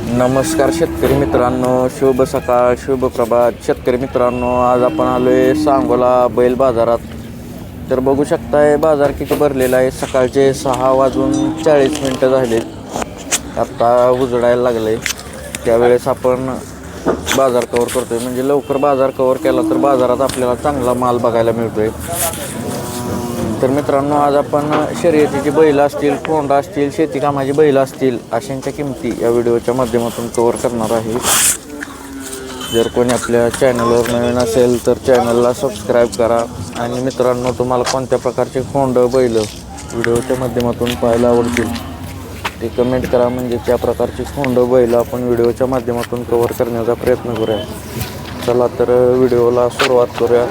नमस्कार शेतकरी मित्रांनो, शुभ सकाळ, शुभ प्रभात. शेतकरी मित्रांनो, आज आपण आलो आहे सांगोला बैल बाजारात. तर बघू शकताय बाजार किती भरलेला आहे. सकाळचे 6:40 झाले. आत्ता उजडायला लागले. त्यावेळेस आपण बाजार कवर करतोय, म्हणजे लवकर बाजार कवर केला तर बाजारात आपल्याला चांगला माल बघायला मिळतोय. तर मित्रांनो, आज आपण शर्यतीची बैल असतील, कोंडा असतील, शेती कामाची बैल असतील अशांच्या किमती या व्हिडिओच्या माध्यमातून कवर करणार आहे. जर कोणी आपल्या चॅनलवर नवीन असेल तर चॅनलला सबस्क्राईब करा. आणि मित्रांनो, तुम्हाला कोणत्या प्रकारचे कोंड बैल व्हिडिओच्या माध्यमातून पाहायला आवडतील ते कमेंट करा, म्हणजे त्या प्रकारची कोंड बैल आपण व्हिडिओच्या माध्यमातून कवर करण्याचा प्रयत्न करूया. चला तर व्हिडिओला सुरुवात करूया.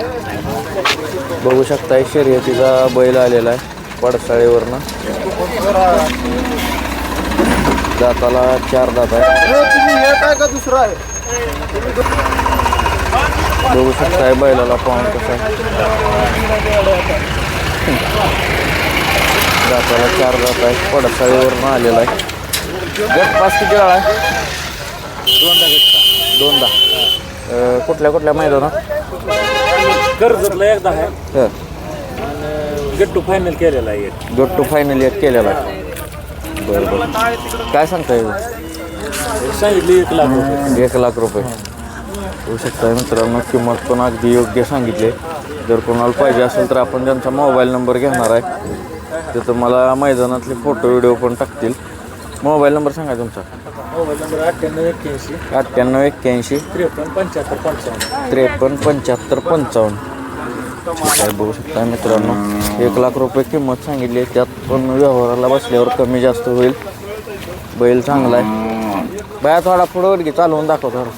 बघू शकताय शर्यतीचा बैल आलेला आहे पडसाळीवरनं. दाताला 4 दात आहे. बघू शकताय बैलाला पाहून कसं आहे. दाताला 4 दात आहे, पडसाळीवरनं आलेला आहे. गट पास किती वेळा आहे? 2दा. कुठल्या कुठल्या मैदानात? कर्जतला एकदा आहे. गेट टू फायनल केलेला आहे. गेट टू फायनल एक केलेला आहे. बरं. काय सांगताय? सांगितले 1 लाख रुपये. 1 लाख रुपये होऊ शकता मित्रांनो. किंमत पण अगदी योग्य सांगितले. जर कोणाला पाहिजे असेल तर आपण त्यांचा मोबाईल नंबर घेणार आहे. ते तुम्हाला मैदानातले फोटो व्हिडिओ पण टाकतील. मोबाईल नंबर सांगा तुमचा. मोबाईल नंबर 9881 9881 53 75 53 75 बघू शकता मित्रांनो. 1 लाख रुपये किंमत सांगितली. त्यात पण व्यवहाराला बसल्यावर कमी जास्त होईल. बैल चांगला आहे. बाया थोडा पुढे वर घे, चालवून दाखव थोडं.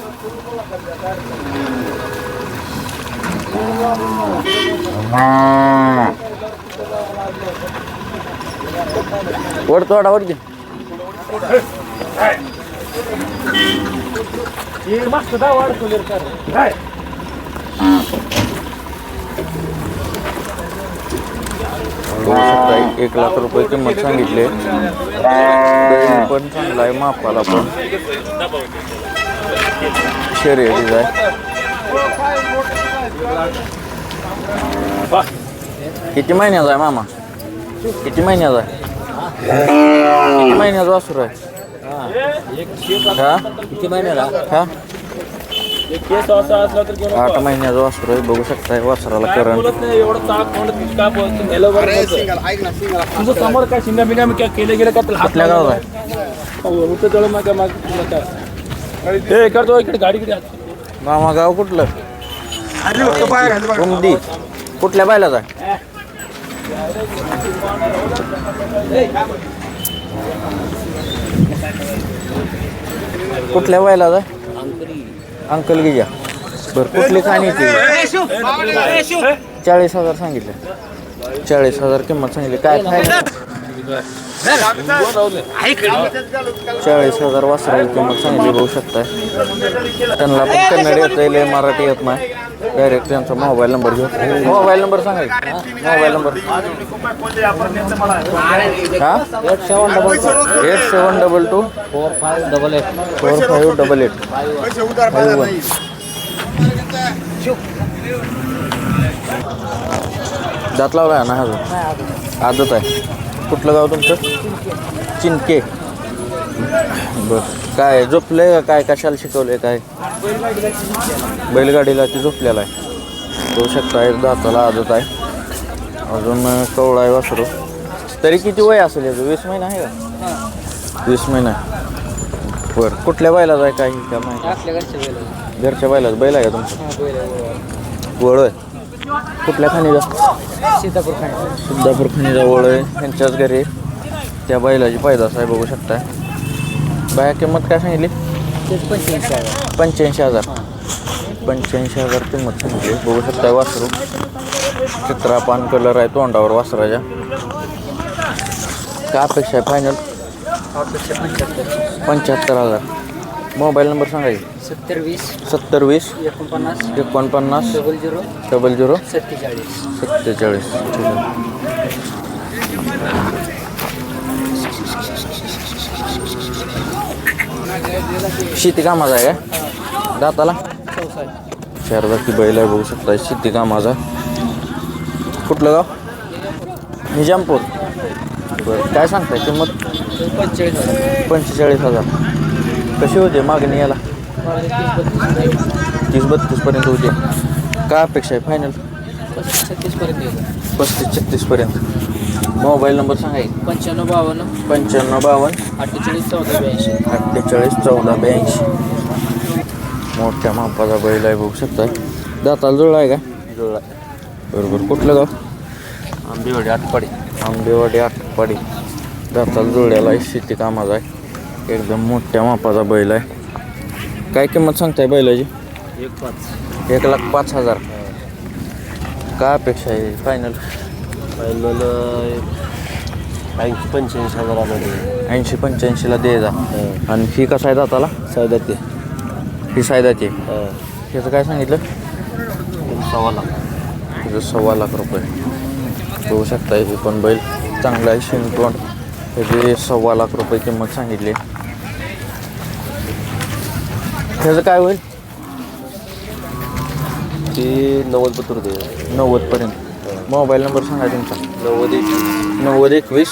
वर थोडा वर घे. मस्त दावा अडकवले काय. बघू शकता 1 लाख रुपये किंमत सांगितले. बैल पण चांगला आहे, मापाला पण शर्यतीचा आहे. किती महिन्याचा आहे मामा? किती महिन्याचा आहे? किती महिन्याचा वासरू आहे? हा किती महिन्याला? हा एक केस असा असला तर घेऊन 8 महिन्याचा वासरू आहे. बघू शकताय वासराला करंट. बोलत नाही एवढं ताक म्हणत का बोलतो याला तुझं समोर काय शिंगा बिंगा मी काय केलं गेलं का तुला कुठल्या गावात आहे होतं जळ मग काय हे करतो इकडे गाडी किती मामा? गाव कुठलं? उमदी. कुठल्या बैलाचा आहे? कुठल्या बैलाचा आहे? अंकल गिजा. बरं, कुठली खाणी ती? 40,000 सांगितले. 40,000 किंमत सांगितली. काय फायदा? 40,000 वासराची किंमत सांगितली. बघू शकताय. त्यांना पण कन्नड येत आहे, मराठी येत नाही. डायरेक्ट त्यांचा मोबाईल नंबर घेऊ. मोबाईल नंबर सांगायचा. मोबाईल नंबर हा 8722 4588 दात लावला ना अजून? आदत आहे. कुठलं गाव तुमचं? चिंके. बरं, काय झोपलंय का काय? कशाला शिकवलंय काय? बैलगाडीला ती झोपलेला आहे. बघू शकता दाताला आदत आहे. अजून कवळा आहे वासरू. तरी किती वय असेल याचं? 20 महिना आहे का? 20 महिना. बरं, कुठल्या बैलाचा आहे काही का माहिती? घरच्या बैलाचा बैल आहे का तुमचं? वळ आहे. कुठल्या खाणीचा? सिद्धापूर खाणीचा वळ आहे. यांच्याच घरी त्या बैलाची पैदास आहे. बघू शकताय. बाया किंमत काय सांगितली? 85,000 85,000 किंमत सांगितली. बघू शकताय वासरू. चित्रापान कलर आहे तोंडावर वासराच्या. काय अपेक्षा आहे फायनल? 75,000. मोबाईल नंबर सांगायचे. 7020 49 00 47. शेती कामाचा आहे का दाताला? चार जाती बैल आहे बघू शकता शेती कामाचा. कुठलं गाव? निजामपूर. बरं काय सांगताय किंमत? 45,000. कशी होते मागणी याला? 30-32 पर्यंत होते. काय अपेक्षा आहे फायनल? 35-36 पर्यंत. मोबाईल नंबर सांगा. 9552 5552 48 1482. 48 1482. मोठ्या मापाचा बैल आहे बघू शकता. दाताला जुळला आहे का? जुळला. बरोबर. कुठलं गाव? आंबेवाडी आटपाडी. आंबेवाडी आटपाडी. दाताला जुळलेला आहे शेती कामाचा आहे. एकदम मोठ्या मापाचा बैल आहे. काय किंमत सांगताय बैलाची? 1,05,000. काय अपेक्षा आहे फायनल? फायनल 80-85,000 80-85ला द्यायचा. आणि फी कसा आहे दाताला? सायदाते. ही सायदाची. त्याचं काय सांगितलं? 1.25 लाख. त्याचं 1.25 लाख रुपये. बघू शकता हे पण बैल चांगला आहे शिंतोंड. त्याची 1.25 लाख रुपये किंमत सांगितली. त्याचं काय होईल? ती 90 दे. 90 पर्यंत. मोबाईल नंबर सांगा तुमचा. 90-21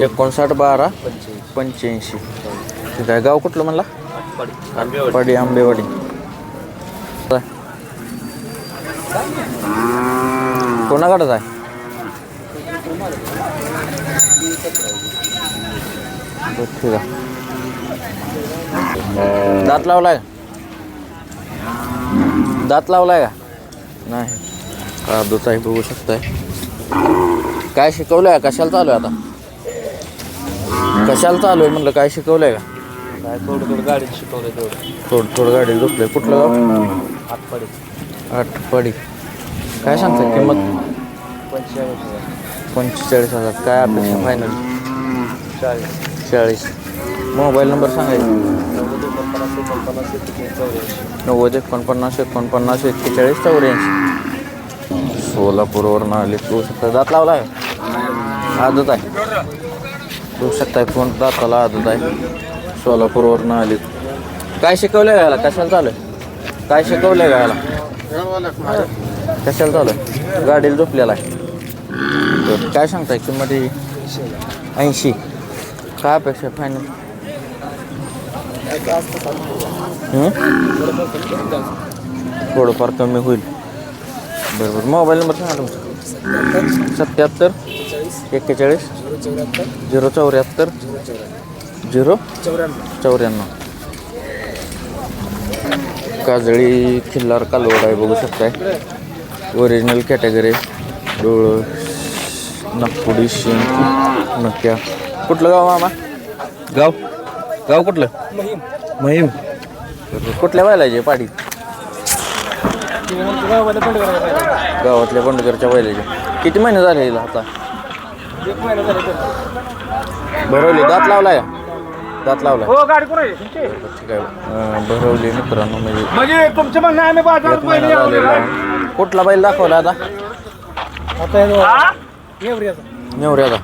59 12 85. ठीक आहे. गाव कुठलं म्हणला? आटपाडी आंबेवाडी. कोणाकडंच आहे? ठीक आहे. दात लावलाय का? दात लावलाय का? नाही. आदत आहे बघू शकताय. काय शिकवलंय? कशाला चालू आहे आता? कशाला चालू आहे म्हणलं? काय शिकवलंय का? काय थोडं गाडीत शिकवलं तेवढं. थोडं गाडी झोपलंय. कुठलं गाव? आटपाडी. आटपाडी. काय सांगता किंमत? 45,000. काय अपेक्षा फायनल? 40. मोबाईल नंबर सांगायचा. 90-49 41 84. सोलापूरवरून आले. तू शकता. दात लावला आहे? आदत आहे. तू शकताय फोन. दाताला आदत आहे. सोलापूरवरून आले. काय शिकवलं आहे याला? कशाला चालू आहे? काय शिकवलं आहे याला? कशाला चालू आहे? गाडीला झोपलेला आहे. तर काय सांगताय किंमत? 80. काय अपेक्षा फायनल? थोडंफार कमी होईल. बरोबर. मोबाईल नंबर सांगा तुमचा. 77 41 074 094. काजळी खिल्लार कालवड आहे बघू शकताय. Original category. डोळं नागपुडी शिंग नक्या. कुठलं गाव मामा? गाव कुठलं? महिम. कुठल्या बैलाचे? पाडी गावातल्या बंडकरच्या बैलाचे. किती महिने झाले हिला आता? 1 महिना झाला. भरवली. दात लावलाय का? दात लावलाय. हो गाडी कोण आहे? ठीक आहे. भरवली मित्रांनो. म्हणजे तुमचं म्हणणं आम्ही बाजारात महिना झालेला आहे. कुठला बैल दाखवला आता? नेवऱ्याचा.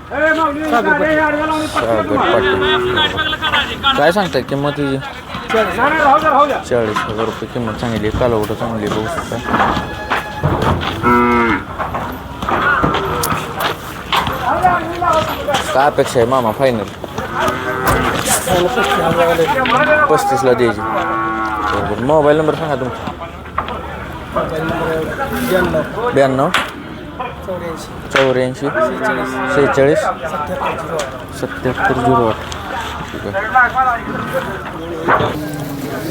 काय सांगताय किंमत तिची? 40,000 रुपये किंमत सांगितली. कालवडं चांगली बघू शकता. काय अपेक्षा आहे मामा फायनल? 35ला द्यायची. बरोबर. मोबाईल नंबर सांगा तुमचा. 92 84 46 77 08. ठीक आहे.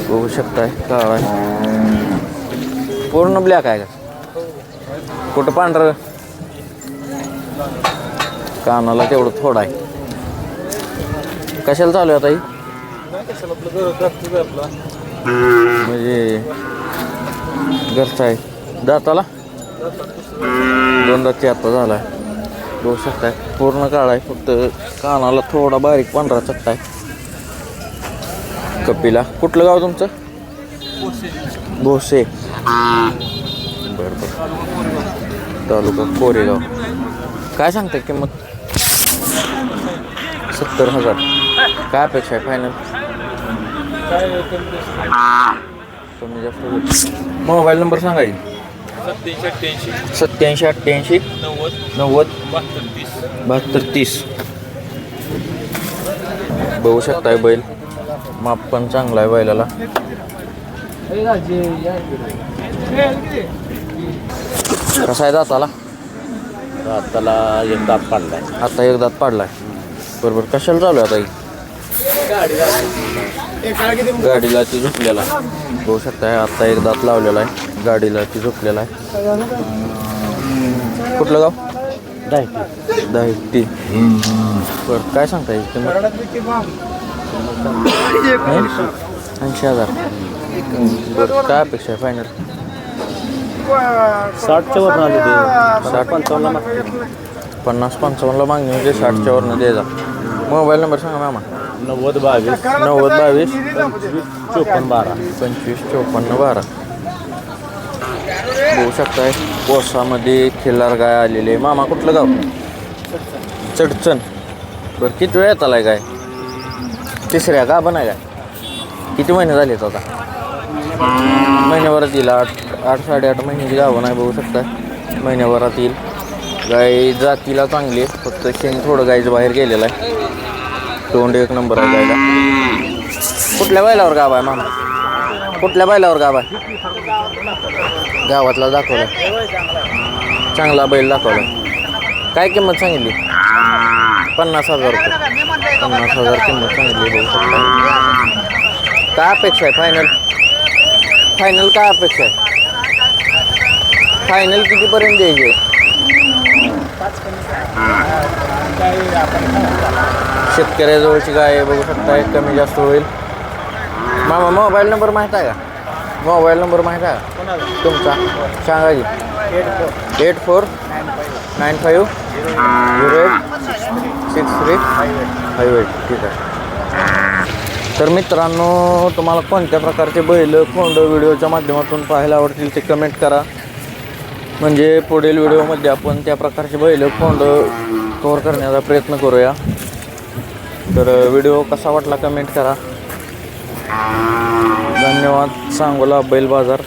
बघू शकताय काळा आहे. पूर्ण ब्लॅक आहे का? कुठं पांढरं? कानाला तेवढं थोडं आहे. कशाला चालू आहे आता ही? म्हणजे घरचा आहे. दाताला 2 दात आता झाला आहे. बघू शकताय पूर्ण काळा आहे. फक्त कानाला थोडा बारीक पांढरा चट्टा आहे. कपिला. कुठलं गाव तुमचं? भोसे. बरं. तालुका कोरेगाव. काय सांगताय किंमत? 70,000. काय अपेक्षा आहे फायनल? काय कमी जास्त कमी जास्त होईल. मोबाईल नंबर सांगा की. 87 88 87 88 90 90 72 30. 72 30. बघू शकताय बैल माप पण चांगला आहे बैलाला. कसा आहे दाताला? दाताला एक दात पाडलाय. आता एक दात पाडलाय. बरोबर कशाला चालू आहे आता ही? गाडीला ती झोपलेला आहे. बघू शकताय आता एक दात लावलेला आहे. गाडीला ती झोपलेला आहे. कुठलं गाव? दाहिती. बरं काय सांगता येईल तुम्ही? 80,000. बरं काय अपेक्षा आहे फायनल? 60च्या वर आले ते 60-55 50-55ला मागणी म्हणजे 60च्या वरनं द्यायचा. मोबाईल नंबर सांगा मामा. 90 22 90 22 54 12. 25 54 12. बघू शकताय कोसामध्ये खिल्लार गाय आलेली आहे. मामा कुठलं गाव? चडचण. बरं किती वेळ येत आलाय काय? तिसऱ्या का पण आहे काय? किती महिने झालेत आता? महिन्याभरात येईल. 8-8.5 महिन्याची गावं नाही. बघू शकताय महिन्याभरात येईल. गाय जातीला चांगली आहे. फक्त शेण थोडं गायचं बाहेर गेलेलं आहे. तोंड एक नंबर आहे गायला. कुठल्या बैलावर गाव आहे मामा? कुठल्या बैलावर गाव आहे? गावातला दाखवला. चांगला बैल दाखवला. काय किंमत सांगितली? 50,000 रुपये. 50,000 किंमत सांगितली. बघू शकता. काय अपेक्षा आहे फायनल? फायनल काय अपेक्षा आहे? फायनल कितीपर्यंत द्यायचे? शेतकऱ्याजवळची गाय आहे. बघू शकता कमी जास्त होईल. मामा मोबाईल नंबर माहीत आहे का? मोबाईल नंबर माहीत आहे तुमचा? सांगा की. 8495 08 6358. ठीक आहे. तर मित्रांनो तुम्हाला कोणत्या प्रकारचे बैल कोंड व्हिडिओच्या माध्यमातून पाहायला आवडतील ते कमेंट करा. म्हणजे पुढील व्हिडिओमध्ये आपण त्या प्रकारचे बैल कोंड कव्हर करण्याचा प्रयत्न करूया. तर व्हिडिओ कसा वाटला कमेंट करा. धन्यवाद. सांगोला बैल बाजार.